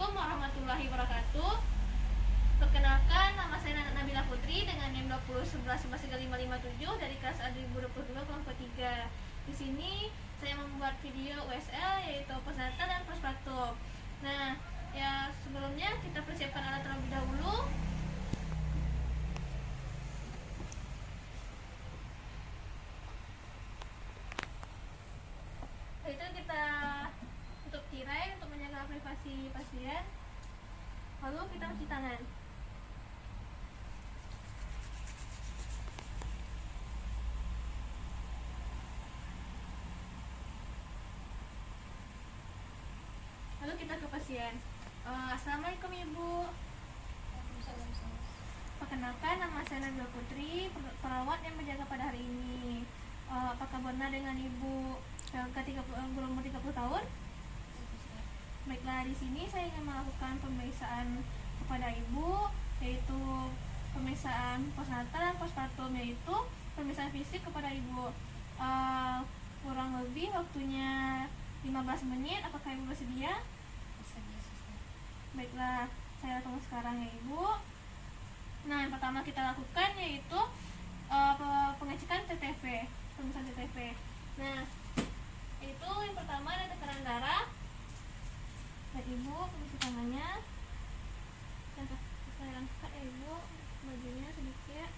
Assalamualaikum warahmatullahi wabarakatuh. Perkenalkan, nama saya Nabila Putri dengan NIM 2011113557 dari kelas A 2022 kelompok 3. Di sini saya membuat video USL yaitu postnatal dan postpartum. Nah, ya sebelumnya kita persiapkan alat terlebih dahulu. Itu kita tutup tirai untuk menjaga privasi pasien. Lalu kita cuci tangan. Lalu kita ke pasien. Assalamualaikum Ibu. Perkenalkan, nama saya Nabila Putri, perawat yang menjaga pada hari ini. Apakah benar dengan Ibu berumur 30 tahun? Baiklah, di sini saya ingin melakukan pemeriksaan kepada Ibu, yaitu pemeriksaan postnatal dan postpartum, yaitu pemeriksaan fisik kepada Ibu. Kurang lebih waktunya 15 menit. Apakah Ibu bersedia? Baiklah, saya tunggu sekarang ya Ibu. Nah, yang pertama kita lakukan yaitu pengecekan TTV, pemeriksaan TTV. Nah, itu yang pertama ada tekanan darah. Baik Ibu, kondisi tangannya. Saya angkat ya Ibu, bajunya sedikit.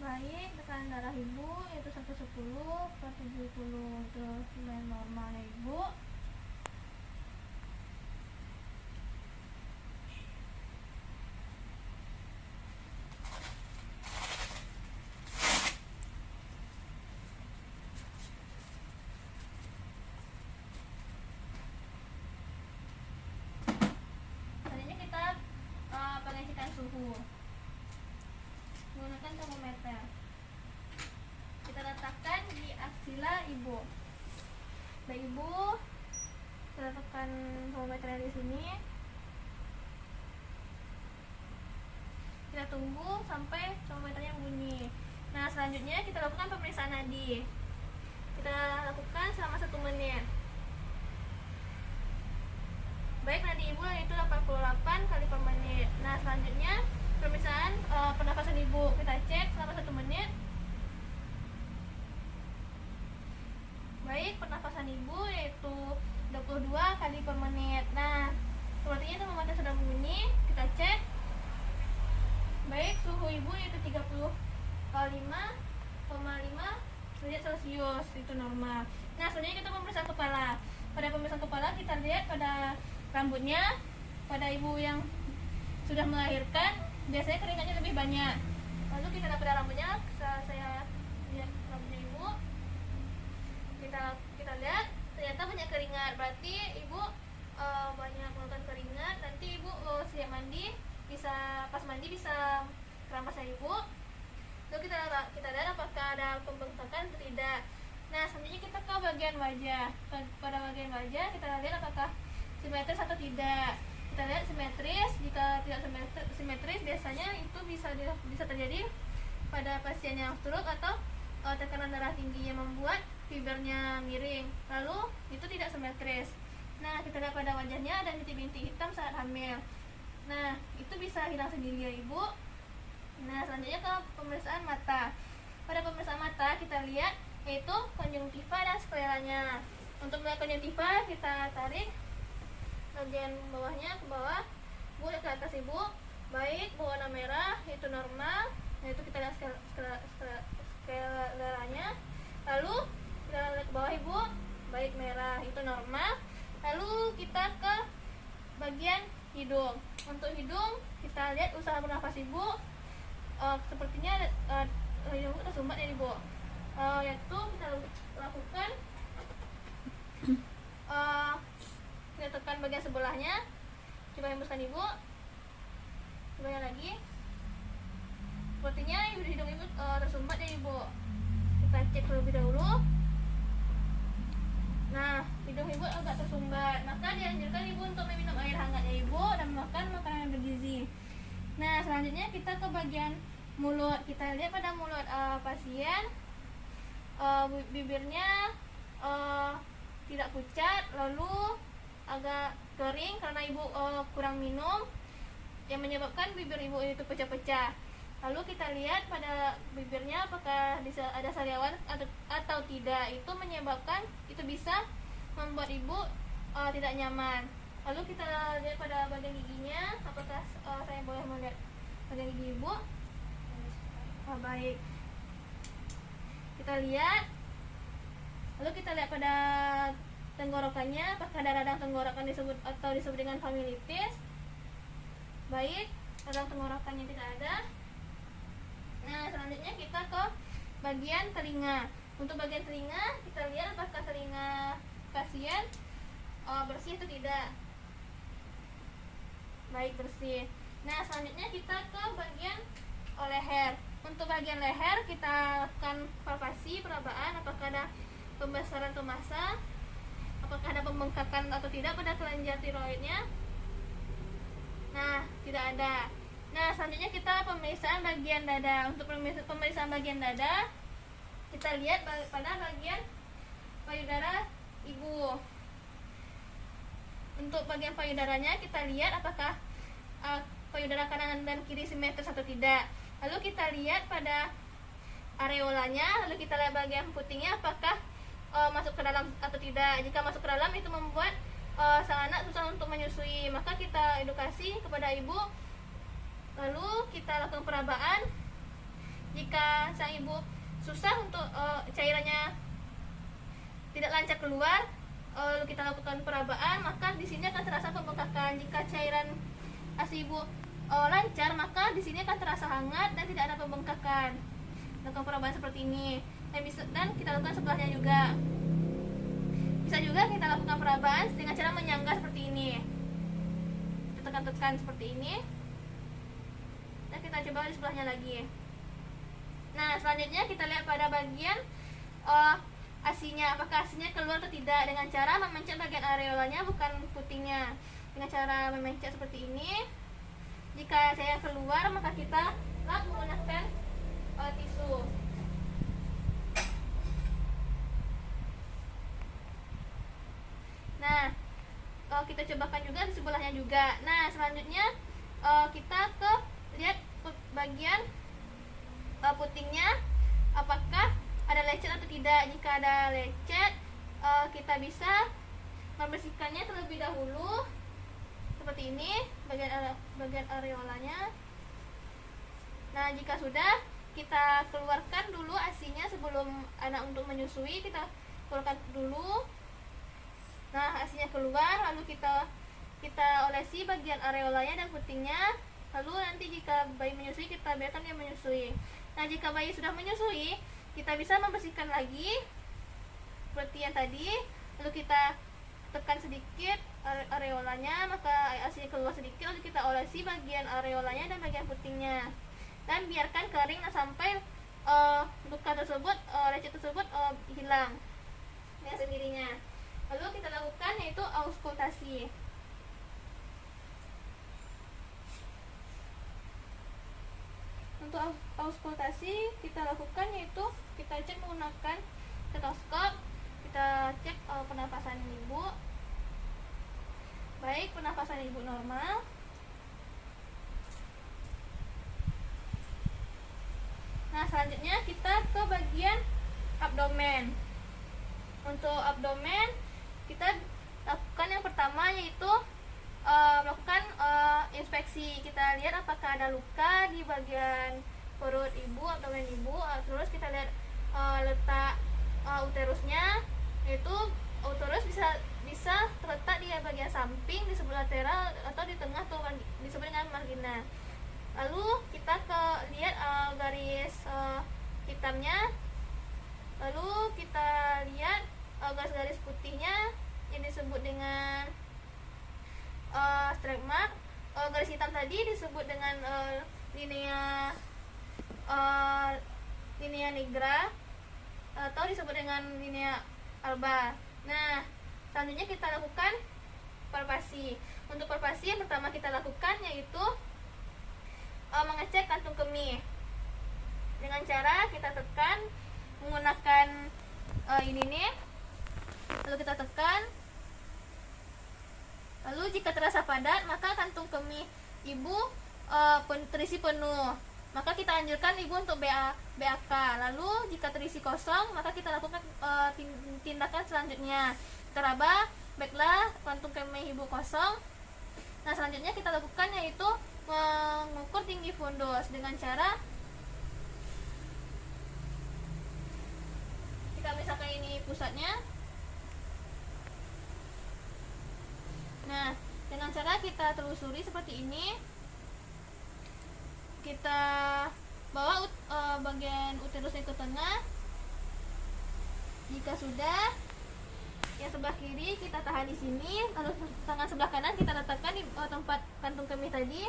Baik, tekanan darah Ibu yaitu 110/70, itu lumayan normal ya Ibu. Selanjutnya kita pengecekan suhu menggunakan termometer. Kita letakkan di aksila Ibu. Baik Ibu, kita letakkan termometernya di sini. Kita tunggu sampai termometernya bunyi. Nah, selanjutnya kita lakukan pemeriksaan nadi. Kita lakukan selama 1 menit. Baik, nadi Ibu yaitu 88 kali per menit. Nah, selanjutnya pemeriksaan pernapasan Ibu. Kita cek selama 1 menit. Baik, pernapasan Ibu yaitu 22 kali per menit. Nah, sepertinya termometer sudah bunyi. Kita cek. Baik, suhu Ibu yaitu 35,5 derajat Celcius, itu normal. Nah, selanjutnya kita pemeriksaan kepala. Pada pemeriksaan kepala kita lihat pada rambutnya. Pada Ibu yang sudah melahirkan biasanya keringatnya lebih banyak. Lalu kita lihat pada rambutnya. Saya lihat rambutnya Ibu. Kita lihat ternyata banyak keringat. Berarti Ibu banyak mengeluarkan keringat. Nanti Ibu siap mandi, pas mandi bisa keramasnya Ibu. Lalu kita lihat apakah ada pembengkakan atau tidak. Nah, selanjutnya kita ke bagian wajah. Pada bagian wajah kita lihat apakah simetris atau tidak. Kita lihat simetris. Jika tidak simetris, biasanya itu bisa terjadi pada pasien yang stroke atau tekanan darah tinggi yang membuat fibernya miring. Lalu itu tidak simetris. Nah, kita lihat pada wajahnya ada bintik-bintik hitam saat hamil. Nah, itu bisa hilang sendiri ya Ibu. Nah, selanjutnya ke pemeriksaan mata. Pada pemeriksaan mata kita lihat yaitu konjungtiva dan skleranya. Untuk melihat konjungtiva kita tarik bagian bawahnya ke bawah, Bu lihat ke atas Ibu. Baik, berwarna merah itu normal. Nah, itu kita lihat skleranya. Lalu kita lihat ke bawah Ibu, baik merah itu normal. Lalu kita ke bagian hidung. Untuk hidung kita lihat usaha bernafas ibu. Sepertinya hidung tersumbat ya ibu. Yaitu kita lakukan kita tekan bagian sebelahnya. Coba hembuskan ibu. Coba lagi. Sepertinya hidung ibu tersumbat ya ibu. Kita cek terlebih dahulu. Nah, hidung ibu agak tersumbat, maka dianjurkan ibu untuk meminum air hangat ya ibu dan makan makanan yang bergizi. Nah, selanjutnya kita ke bagian mulut. Kita lihat pada mulut pasien, bibirnya tidak pucat, lalu agak kering karena ibu kurang minum, yang menyebabkan bibir ibu itu pecah-pecah. Lalu kita lihat pada bibirnya apakah ada sariawan atau tidak. Itu menyebabkan, itu bisa membuat ibu tidak nyaman. Lalu kita lihat pada bagian giginya, apakah saya boleh melihat bagian gigi ibu? Baik. Kita lihat. Lalu kita lihat pada tenggorokannya, apakah ada radang tenggorokan disebut dengan familitis. Baik, radang tenggorokannya tidak ada. Nah, selanjutnya kita ke bagian telinga. Untuk bagian telinga, kita lihat apakah telinga pasien bersih atau tidak. Baik, bersih. Nah, selanjutnya kita ke bagian leher. Untuk bagian leher, kita lakukan palpasi, perabaan, apakah ada pembesaran atau massa, apakah ada pembengkakan atau tidak pada kelenjar tiroidnya. Nah, tidak ada. Nah, selanjutnya kita pemeriksaan bagian dada. Untuk pemeriksaan bagian dada, kita lihat pada bagian payudara ibu. Untuk bagian payudaranya, kita lihat apakah payudara kanan dan kiri simetris atau tidak. Lalu kita lihat pada areolanya, lalu kita lihat bagian putingnya apakah masuk ke dalam atau tidak. Jika masuk ke dalam, itu membuat sang anak susah untuk menyusui, maka kita edukasi kepada ibu. Lalu kita lakukan perabaan. Jika sang ibu susah untuk cairannya tidak lancar keluar, lalu kita lakukan perabaan, maka di sini akan terasa pembengkakan. Jika cairan ASI ibu lancar, maka di sini akan terasa hangat dan tidak ada pembengkakan. Lakukan perabaan seperti ini. Dan kita lakukan sebelahnya juga. Bisa juga kita lakukan perabaan dengan cara menyangga seperti ini. Kita tekan-tekan seperti ini. Dan kita coba di sebelahnya lagi. Nah, selanjutnya kita lihat pada bagian ASI-nya, apakah ASI-nya keluar atau tidak, dengan cara memencet bagian areolanya, bukan putingnya. Dengan cara memencet seperti ini. Jika saya keluar, maka kita lap menggunakan tisu. Nah, kita cobakan juga di sebelahnya juga. Nah, selanjutnya kita ke lihat bagian putingnya, apakah ada lecet atau tidak. Jika ada lecet, kita bisa membersihkannya terlebih dahulu seperti ini, bagian areolanya. Nah, jika sudah, kita keluarkan dulu ASI-nya sebelum anak untuk menyusui. Kita keluarkan dulu. Nah, ASI-nya keluar, lalu kita olesi bagian areolanya dan putingnya. Lalu nanti jika bayi menyusui, kita biarkan dia menyusui. Nah, jika bayi sudah menyusui, kita bisa membersihkan lagi seperti yang tadi. Lalu kita tekan sedikit areolanya, maka ASI keluar sedikit. Lalu kita olesi bagian areolanya dan bagian putingnya. Dan biarkan kering sampai luka tersebut, lecet tersebut hilang dengan sendirinya. Lalu kita lakukan yaitu auskultasi. Untuk auskultasi kita lakukan yaitu kita cek menggunakan stetoskop. Kita cek pernapasan ibu. Baik, pernapasan ibu normal. Nah, selanjutnya kita ke bagian abdomen. Untuk abdomen kita lakukan yang pertama yaitu melakukan inspeksi. Kita lihat apakah ada luka di bagian perut ibu, abdomen ibu. Terus kita lihat letak uterusnya, yaitu uterus bisa terletak lateral atau di tengah tuh disebut dengan margina. Lalu kita lihat garis hitamnya, lalu kita lihat garis-garis putihnya yang disebut dengan strike mark. Garis hitam tadi disebut dengan linea nigra atau disebut dengan linea alba. Nah, selanjutnya kita lakukan palpasi. Untuk palpasi yang pertama kita lakukan yaitu mengecek kantung kemih dengan cara kita tekan menggunakan ini nih, lalu kita tekan. Lalu jika terasa padat maka kantung kemih ibu terisi penuh, maka kita anjurkan ibu untuk BAK. Lalu jika terisi kosong maka kita lakukan tindakan selanjutnya. Kita raba, baiklah kantung kemih ibu kosong. Nah, selanjutnya kita lakukan yaitu mengukur tinggi fundus dengan cara kita misalkan ini pusatnya. Nah, dengan cara kita telusuri seperti ini, kita bawa bagian uterusnya ke tengah. Jika sudah, yang sebelah kiri kita tahan di sini, lalu tangan sebelah kanan kita letakkan di tempat kantung kemih tadi,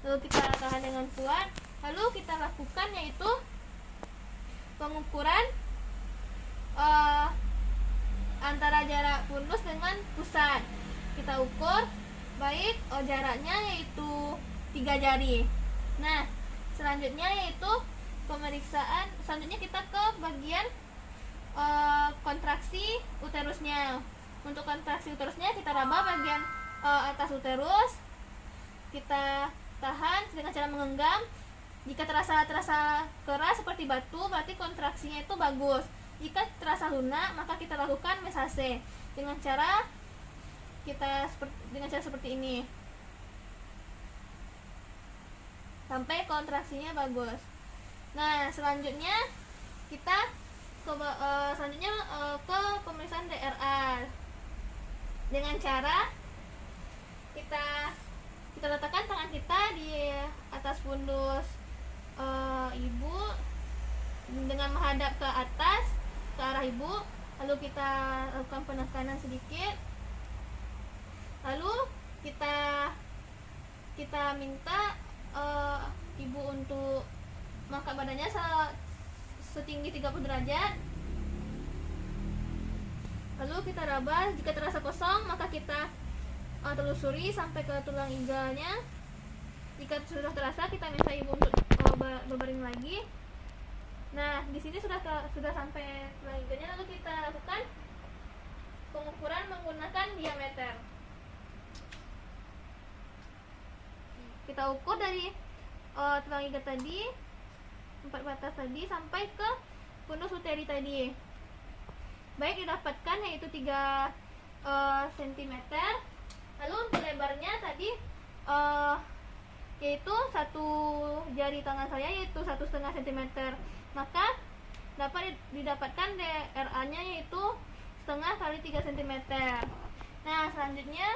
lalu kita tahan dengan kuat. Lalu kita lakukan yaitu pengukuran antara jarak fundus dengan pusat. Kita ukur baik jaraknya yaitu 3 jari. Nah, selanjutnya yaitu pemeriksaan. Selanjutnya kita ke bagian kontraksi uterusnya. Untuk kontraksi uterusnya kita raba bagian atas uterus. Kita tahan dengan cara menggenggam. Jika terasa keras seperti batu, berarti kontraksinya itu bagus. Jika terasa lunak, maka kita lakukan mesase dengan cara seperti ini sampai kontraksinya bagus. Nah, selanjutnya kita ke pemeriksaan DRA dengan cara kita letakkan tangan kita di atas fundus ibu dengan menghadap ke atas ke arah ibu, lalu kita lakukan penekanan sedikit. Lalu kita minta ibu untuk mengangkat badannya setinggi 30 derajat. Lalu kita raba, jika terasa kosong maka kita telusuri sampai ke tulang iganya. Jika sudah terasa, kita minta ibu untuk berbaring lagi. Nah, di sini sudah sampai tulang iganya, lalu kita lakukan pengukuran menggunakan diameter. Kita ukur dari tulang iga tadi, 4 batas tadi sampai ke fundus uteri tadi. Baik didapatkan yaitu 3 cm. Lalu untuk lebarnya tadi yaitu 1 jari tangan saya yaitu 1,5 cm. Maka dapat didapatkan DRA-nya yaitu 1/2 kali 3 cm. Nah, selanjutnya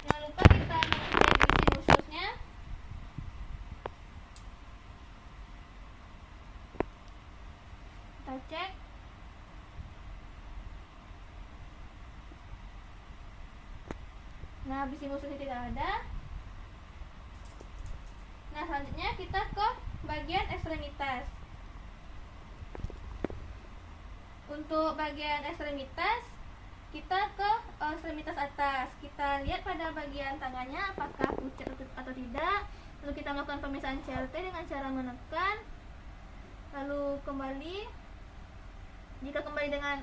jangan lupa kita mengecek isi ususnya. Kita cek. Nah, bisi ususnya tidak ada. Nah, selanjutnya kita ke bagian ekstremitas. Untuk bagian ekstremitas, kita ke ekstremitas atas. Kita lihat pada bagian tangannya apakah pucat atau tidak. Lalu kita melakukan pemeriksaan CRT dengan cara menekan. Lalu kembali. Jika kembali dengan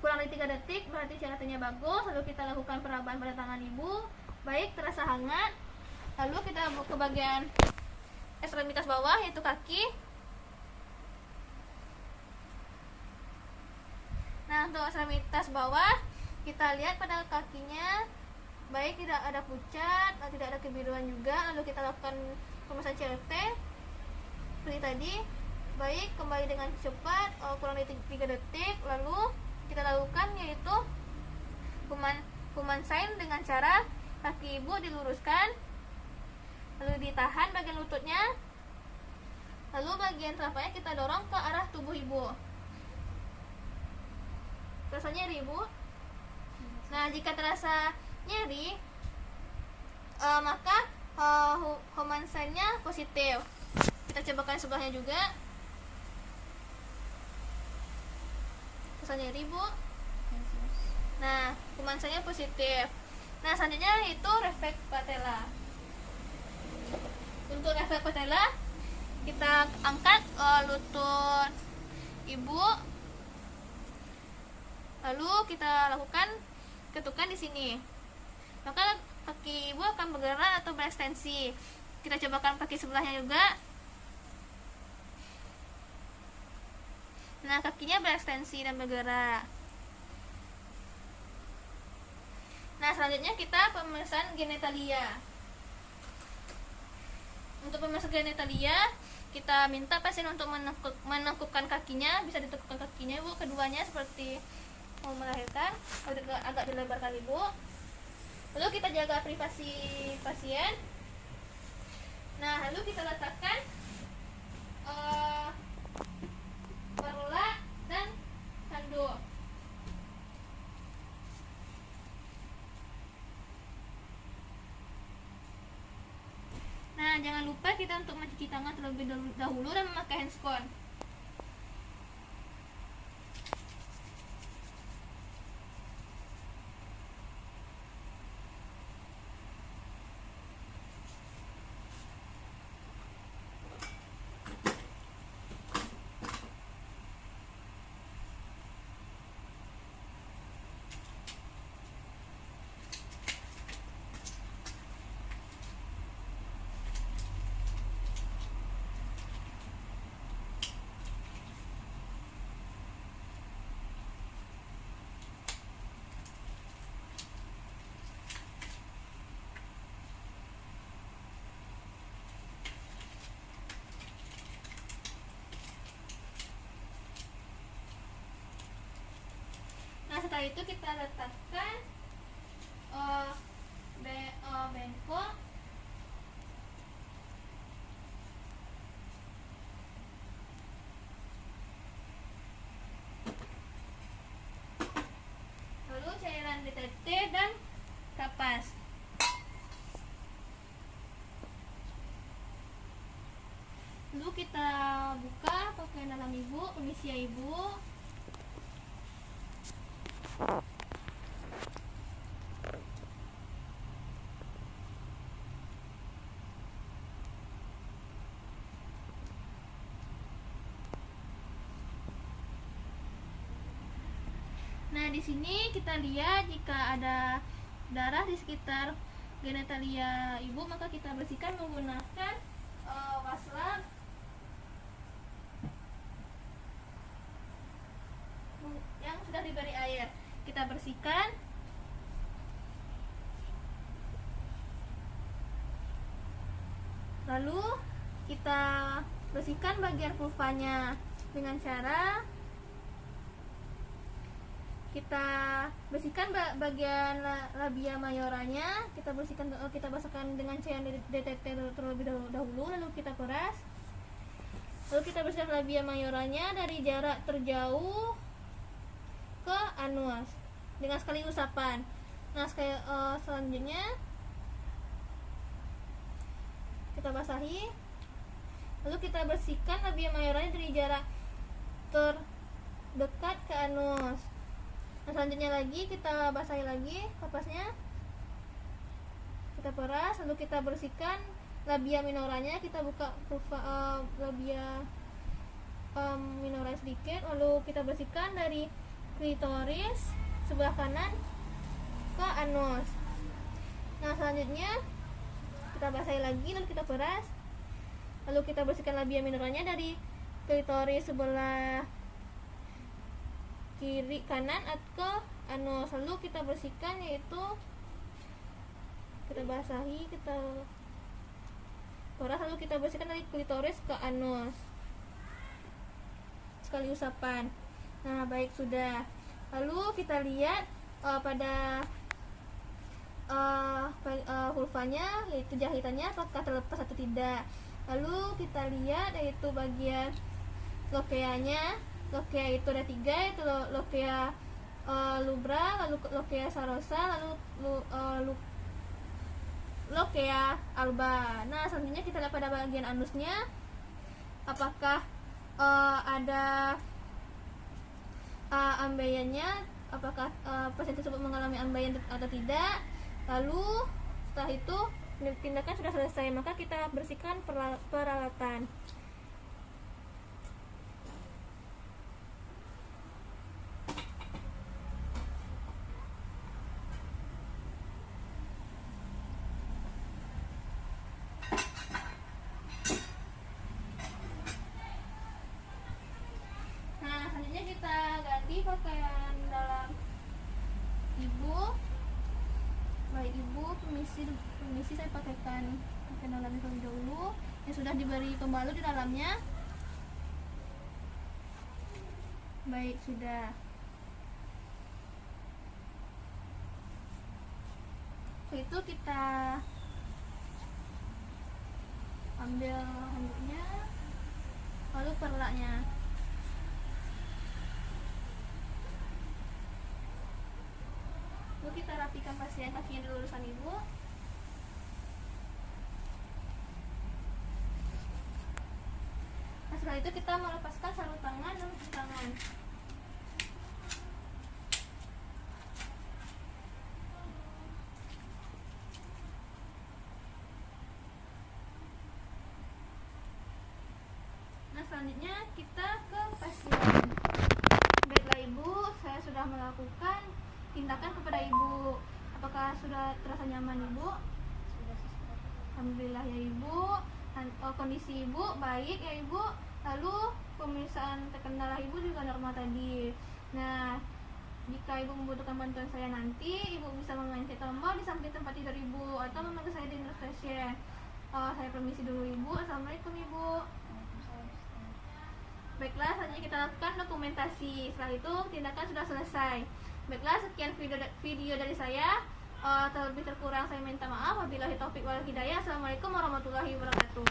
kurang dari 3 detik berarti CRT-nya bagus. Lalu kita lakukan perabaan pada tangan ibu. Baik, terasa hangat. Lalu kita ke bagian ekstremitas bawah yaitu kaki. Nah, untuk ekstremitas bawah kita lihat pada kakinya baik tidak ada pucat, tidak ada kebiruan juga. Lalu kita lakukan pemeriksaan CRT seperti tadi. Baik, kembali dengan cepat kurang dari 3 detik. Lalu kita lakukan, yaitu human sign dengan cara kaki ibu diluruskan, lalu ditahan bagian lututnya, lalu bagian telapaknya kita dorong ke arah tubuh ibu. Terasa nyeri ibu? Nah, jika terasa nyeri, maka human sign-nya positif. Kita cobakan sebelahnya juga. Terasa nyeri bu? Nah, human sign-nya positif. Nah, selanjutnya itu refleks patella. Untuk refleks patella, kita angkat lutut ibu, lalu kita lakukan ketukan di sini. Maka kaki ibu akan bergerak atau berekstensi. Kita cobakan kaki sebelahnya juga. Nah, kakinya berekstensi dan bergerak. Nah, selanjutnya kita pemeriksaan genitalia. Untuk pemeriksaan genitalia, kita minta pasien untuk menekukkan kakinya, bisa ditekukkan kakinya ibu, keduanya seperti mau melahirkan, agak dilebarkan ibu. Lalu kita jaga privasi pasien. Nah, lalu kita letakkan parola dan handuk. Nah, jangan lupa kita untuk mencuci tangan terlebih dahulu dan memakai handscone. Nah, setelah itu kita letakkan bengkok. Lalu cairan DTT dan kapas. Lalu kita buka pakaian dalam ibu, permisi ya ibu. Nah, di sini kita lihat jika ada darah di sekitar genitalia ibu, maka kita bersihkan menggunakan washcloth yang sudah diberi air. Kita bersihkan. Lalu kita bersihkan bagian vulvanya dengan cara kita bersihkan bagian labia majoranya. Kita bersihkan, kita basahkan dengan cairan DTT terlebih dahulu, lalu kita peras. Lalu kita bersihkan labia majoranya dari jarak terjauh ke anus dengan sekali usapan. Nah, selanjutnya kita basahi, lalu kita bersihkan labia majoranya dari jarak terdekat ke anus. Nah, selanjutnya lagi kita basahi lagi kapasnya, kita peras, lalu kita bersihkan labia minoranya. Kita buka labia minora sedikit, lalu kita bersihkan dari klitoris sebelah kanan ke anus. Nah, selanjutnya kita basahi lagi, lalu kita peras, lalu kita bersihkan labia minoranya dari klitoris sebelah kiri kanan atau anus. Lalu kita bersihkan, yaitu kita basahi, kita peras, lalu kita bersihkan dari klitoris ke anus sekali usapan. Nah, baik, sudah. Lalu kita lihat pada vulvanya, yaitu jahitannya apakah terlepas atau tidak. Lalu kita lihat yaitu bagian lokeanya. Lokea itu ada 3, yaitu lokea lubra, lalu lokea sarosa, lalu lokea alba. Nah, selanjutnya kita lihat pada bagian anusnya, apakah ada ambeiannya, apakah pasien tersebut mengalami ambeian atau tidak. Lalu setelah itu tindakan sudah selesai, maka kita bersihkan peralatan. Nah, selanjutnya kita ganti pakaian dalam ibu. Baik ibu, permisi saya pakaikan pakaian dalam terlebih dahulu yang sudah diberi pembalut di dalamnya. Baik, sudah. Setelah itu kita ambil handuknya, lalu perlaknya. Lalu kita rapikan pasien kakinya di lurusan ibu. Nah, setelah itu kita melepaskan sarung tangan dan cuci tangan. Nah, selanjutnya kita ke pasien. Baiklah ibu, saya sudah melakukan tindakan kepada ibu. Apakah sudah terasa nyaman ibu? Sudah. Alhamdulillah ya ibu. Kondisi ibu baik ya ibu. Lalu pemeriksaan terkendala ibu juga normal tadi. Nah, jika ibu membutuhkan bantuan saya nanti, ibu bisa memencet tombol di samping tempat tidur ibu atau memanggil saya di nurse station. Saya permisi dulu ibu. Assalamualaikum ibu. Baiklah, selanjutnya kita lakukan dokumentasi. Setelah itu tindakan sudah selesai. Baiklah, sekian video dari saya. Terlebih terkurang saya minta maaf. Wabillahi taufik wal hidayah. Assalamualaikum warahmatullahi wabarakatuh.